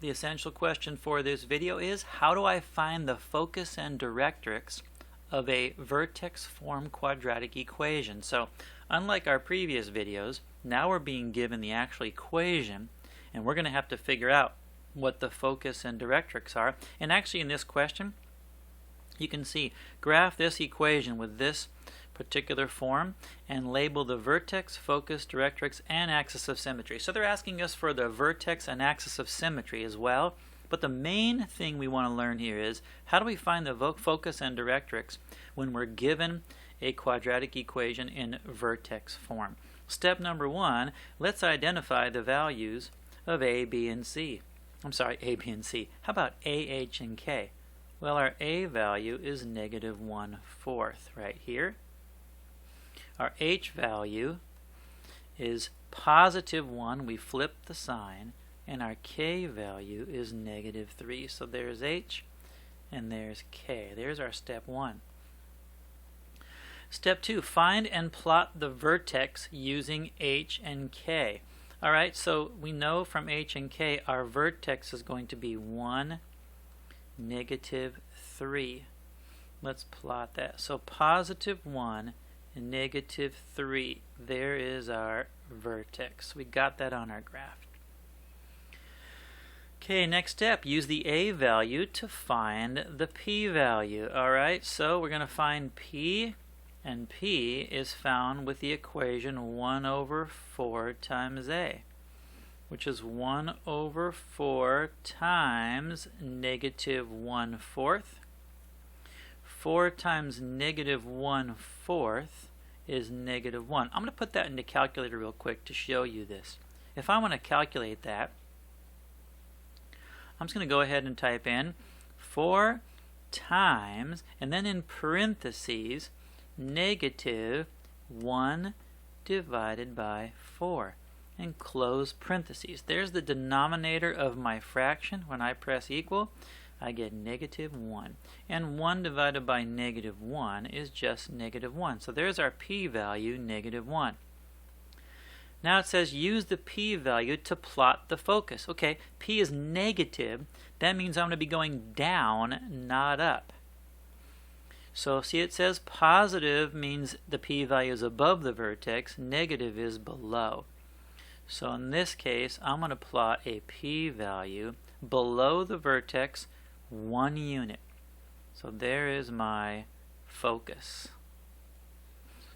The essential question for this video is, how do I find the focus and directrix of a vertex form quadratic equation? So unlike our previous videos, now we're being given the actual equation, and we're going to have to figure out what the focus and directrix are. And actually in this question, you can see, graph this equation with this particular form and label the vertex, focus, directrix, and axis of symmetry. So they're asking us for the vertex and axis of symmetry as well. But the main thing we want to learn here is, how do we find the focus and directrix when we're given a quadratic equation in vertex form? Step number one, let's identify the values of A, B, and C. I'm sorry, A, B, and C. How about A, H, and K? Well, our A value is negative 1/4 right here. Our H value is positive 1. We flip the sign. And our K value is negative 3. So there's H and there's K. There's our step 1. Step 2, find and plot the vertex using H and K. Alright, so we know from H and K our vertex is going to be 1, negative 3. Let's plot that. So positive 1 and negative 3. There is our vertex. We got that on our graph. Okay, next step, use the A value to find the P value. Alright, so we're going to find P, and P is found with the equation 1/4 times A, which is 1/4 times negative 1/4. 4 times negative 1/4 is negative 1. I'm going to put that in the calculator real quick to show you this. If I want to calculate that, I'm just going to go ahead and type in 4 times, and then in parentheses, negative 1 divided by 4, and close parentheses. There's the denominator of my fraction. When I press equal, I get negative 1. And 1 divided by negative 1 is just negative 1. So there's our P value, negative 1. Now it says use the P value to plot the focus. Okay, P is negative. That means I'm going to be going down, not up. So see, it says positive means the P value is above the vertex, negative is below. So in this case, I'm going to plot a P value below the vertex 1 unit. So there is my focus.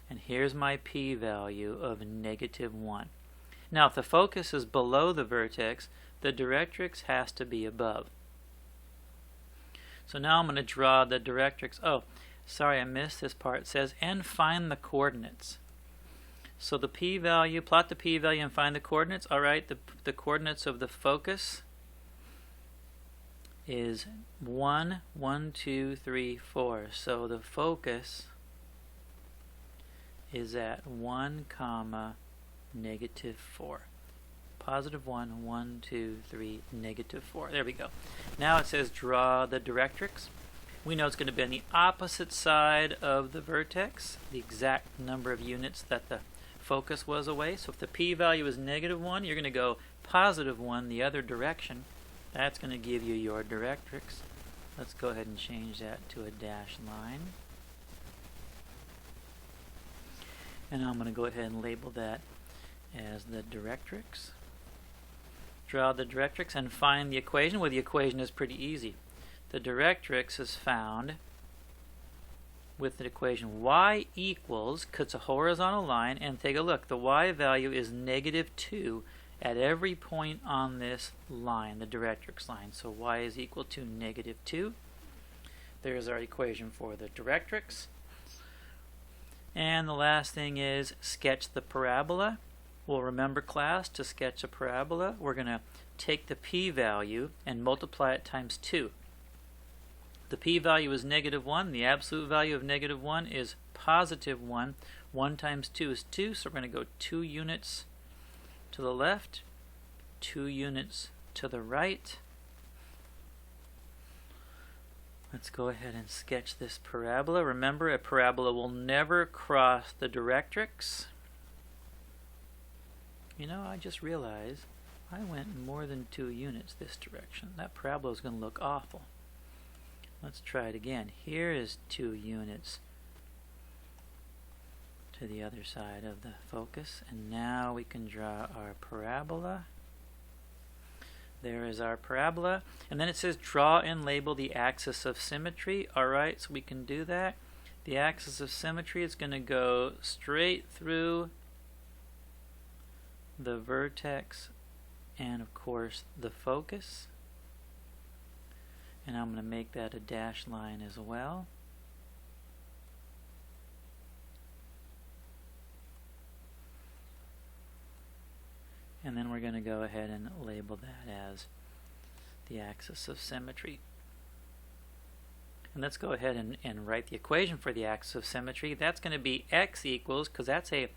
And here's my P value of negative 1. Now if the focus is below the vertex, the directrix has to be above. So now I'm going to draw the directrix. Oh, sorry, I missed this part. It says, and find the coordinates. So the P value, plot the P value and find the coordinates. Alright, the coordinates of the focus is 1, 1, 2, 3, 4. So the focus is at 1, negative 4. Positive 1, 1, 2, 3, negative 4. There we go. Now it says draw the directrix. We know it's going to be on the opposite side of the vertex, the exact number of units that the focus was away. So if the P value is negative 1, you're going to go positive 1 the other direction. That's going to give you your directrix. Let's go ahead and change that to a dashed line. And I'm going to go ahead and label that as the directrix. Draw the directrix and find the equation. Well, the equation is pretty easy. The directrix is found with the equation y equals, cuts a horizontal line, and take a look. The y value is negative 2 at every point on this line, the directrix line. So y is equal to negative 2. There's our equation for the directrix. And the last thing is sketch the parabola. Well, remember class, to sketch a parabola, we're going to take the P value and multiply it times 2. The P value is negative 1. The absolute value of negative 1 is positive 1. 1 times 2 is 2, so we're going to go 2 units to the left, 2 units to the right. Let's go ahead and sketch this parabola. Remember, a parabola will never cross the directrix. You know, I just realized I went more than 2 units this direction. That parabola is going to look awful. Let's try it again. Here is 2 units to the other side of the focus, and now we can draw our parabola. There is our parabola, and then it says draw and label the axis of symmetry. Alright, so we can do that. The axis of symmetry is going to go straight through the vertex and of course the focus, and I'm going to make that a dashed line as well. And then we're going to go ahead and label that as the axis of symmetry. And let's go ahead and write the equation for the axis of symmetry. That's going to be x equals, because that's a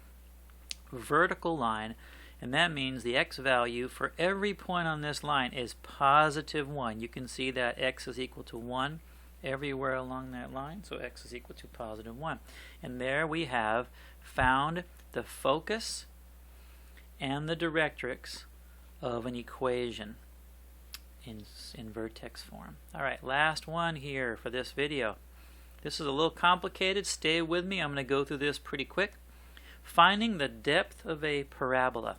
vertical line, and that means the x value for every point on this line is positive 1. You can see that x is equal to 1 everywhere along that line, so x is equal to positive 1. And there we have found the focus and the directrix of an equation in vertex form. Alright, last one here for this video. This is a little complicated. Stay with me. I'm going to go through this pretty quick. Finding the depth of a parabola.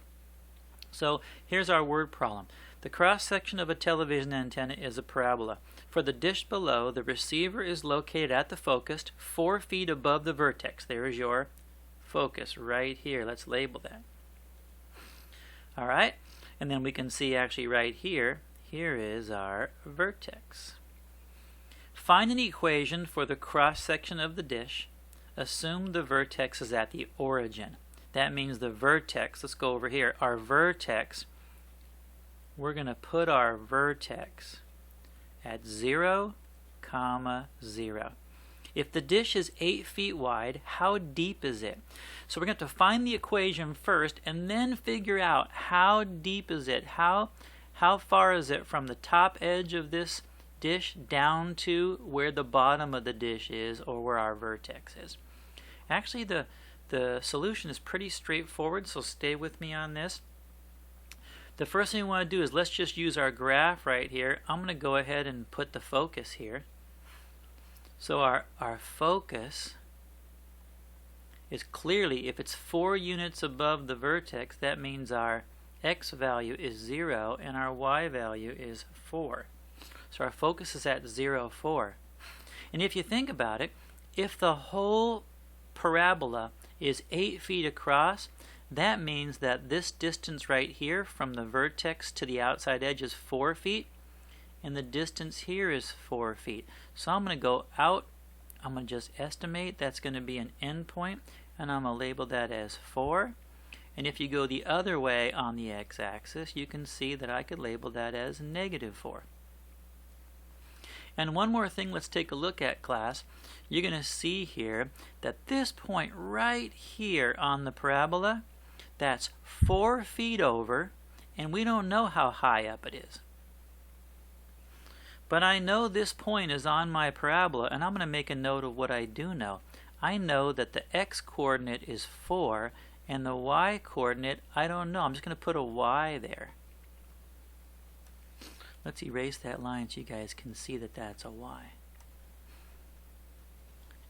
So here's our word problem. The cross-section of a television antenna is a parabola. For the dish below, the receiver is located at the focus 4 feet above the vertex. There is your focus right here. Let's label that. Alright, and then we can see actually right here, here is our vertex. Find an equation for the cross-section of the dish. Assume the vertex is at the origin. That means the vertex, let's go over here, our vertex, we're going to put our vertex at 0, 0. If the dish is 8 feet wide, how deep is it? So we're going to have to find the equation first and then figure out how deep is it, how far is it from the top edge of this dish down to where the bottom of the dish is, or where our vertex is. Actually, the solution is pretty straightforward, so stay with me on this. The first thing we want to do is let's just use our graph right here. I'm going to go ahead and put the focus here. So our focus is clearly, if it's 4 units above the vertex, that means our x value is 0 and our y value is 4. So our focus is at 0, 4. And if you think about it, if the whole parabola is 8 feet across, that means that this distance right here from the vertex to the outside edge is 4 feet, and the distance here is 4 feet. So I'm going to go out, I'm going to just estimate that's going to be an endpoint, and I'm going to label that as 4. And if you go the other way on the x-axis, you can see that I could label that as -4. And one more thing let's take a look at, class. You're going to see here that this point right here on the parabola, that's 4 feet over, and we don't know how high up it is. But I know this point is on my parabola, and I'm going to make a note of what I do know. I know that the x-coordinate is 4, and the y-coordinate, I don't know. I'm just going to put a y there. Let's erase that line so you guys can see that that's a y.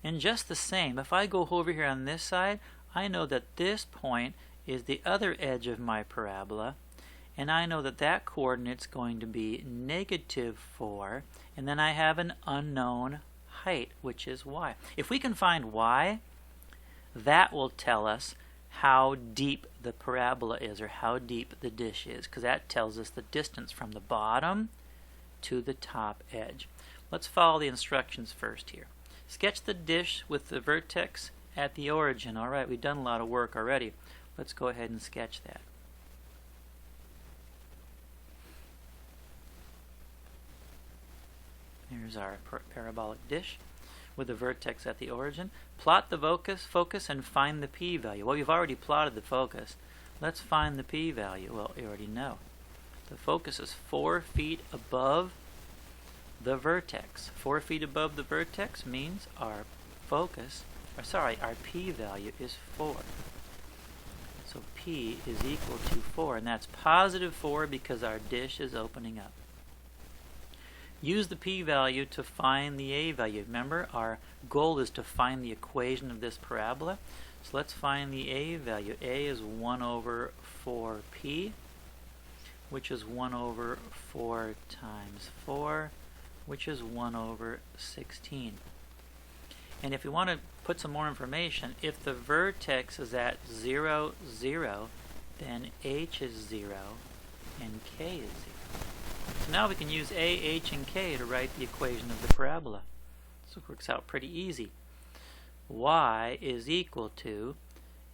And just the same, if I go over here on this side, I know that this point is the other edge of my parabola, and I know that that coordinate's going to be -4, and then I have an unknown height, which is y. If we can find y, that will tell us how deep the parabola is, or how deep the dish is, because that tells us the distance from the bottom to the top edge. Let's follow the instructions first here. Sketch the dish with the vertex at the origin. Alright, we've done a lot of work already. Let's go ahead and sketch that. Here's our parabolic dish with the vertex at the origin. Plot the focus and find the p-value. Well, we've already plotted the focus. Let's find the p-value. Well, you already know. The focus is 4 feet above the vertex. 4 feet above the vertex means our focus, our p-value is 4. So P is equal to 4, and that's positive 4 because our dish is opening up. Use the P value to find the A value. Remember, our goal is to find the equation of this parabola. So let's find the A value. A is 1 over 4P, which is 1 over 4 times 4, which is 1 over 16. And if we want to put some more information, if the vertex is at 0, 0, then H is 0 and K is 0. So now we can use A, H, and K to write the equation of the parabola. So it works out pretty easy. Y is equal to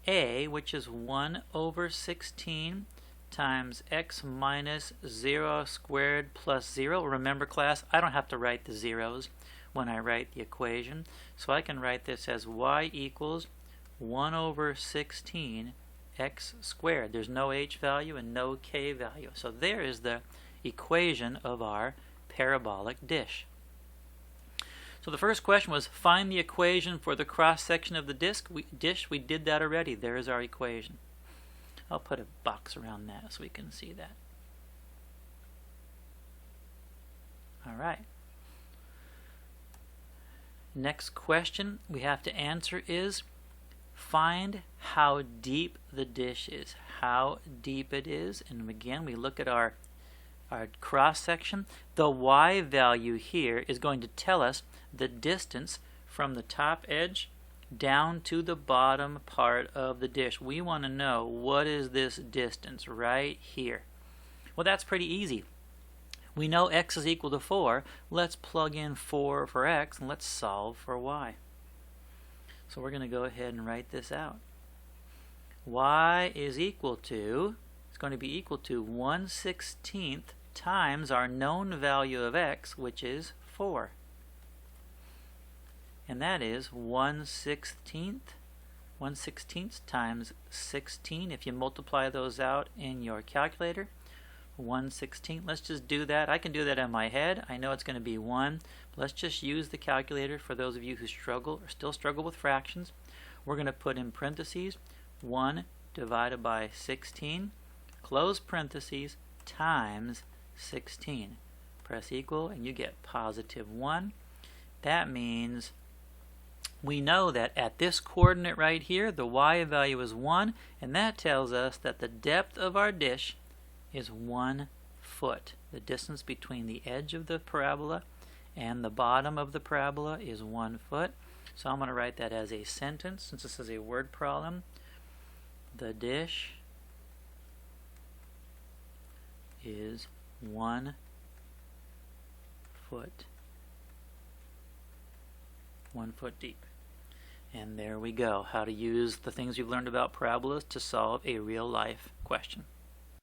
A, which is 1 over 16 times x minus 0 squared plus 0. Remember, class, I don't have to write the zeros when I write the equation. So I can write this as y equals 1 over 16 x squared. There's no h value and no k value. So there is the equation of our parabolic dish. So the first question was find the equation for the cross section of the dish. We did that already. There is our equation. I'll put a box around that so we can see that. All right. Next question we have to answer is find how deep the dish is. How deep it is. And again, we look at our cross section. The y value here is going to tell us the distance from the top edge down to the bottom part of the dish. We want to know what is this distance right here. Well, that's pretty easy. We know x is equal to 4. Let's plug in 4 for x and let's solve for y. So we're going to go ahead and write this out. Y is equal to, it's going to be equal to 1/16 times our known value of x, which is 4. And that is 1/16 times 16. If you multiply those out in your calculator, 1/16. Let's just do that. I can do that in my head. I know it's going to be 1. But let's just use the calculator for those of you who struggle or still struggle with fractions. We're going to put in parentheses 1 divided by 16, close parentheses, times 16. Press equal and you get positive 1. That means we know that at this coordinate right here, the y value is 1, and that tells us that the depth of our dish is 1 foot. The distance between the edge of the parabola and the bottom of the parabola is 1 foot. So I'm going to write that as a sentence since this is a word problem. The dish is 1 foot. 1 foot deep. And there we go, how to use the things you've learned about parabolas to solve a real life question.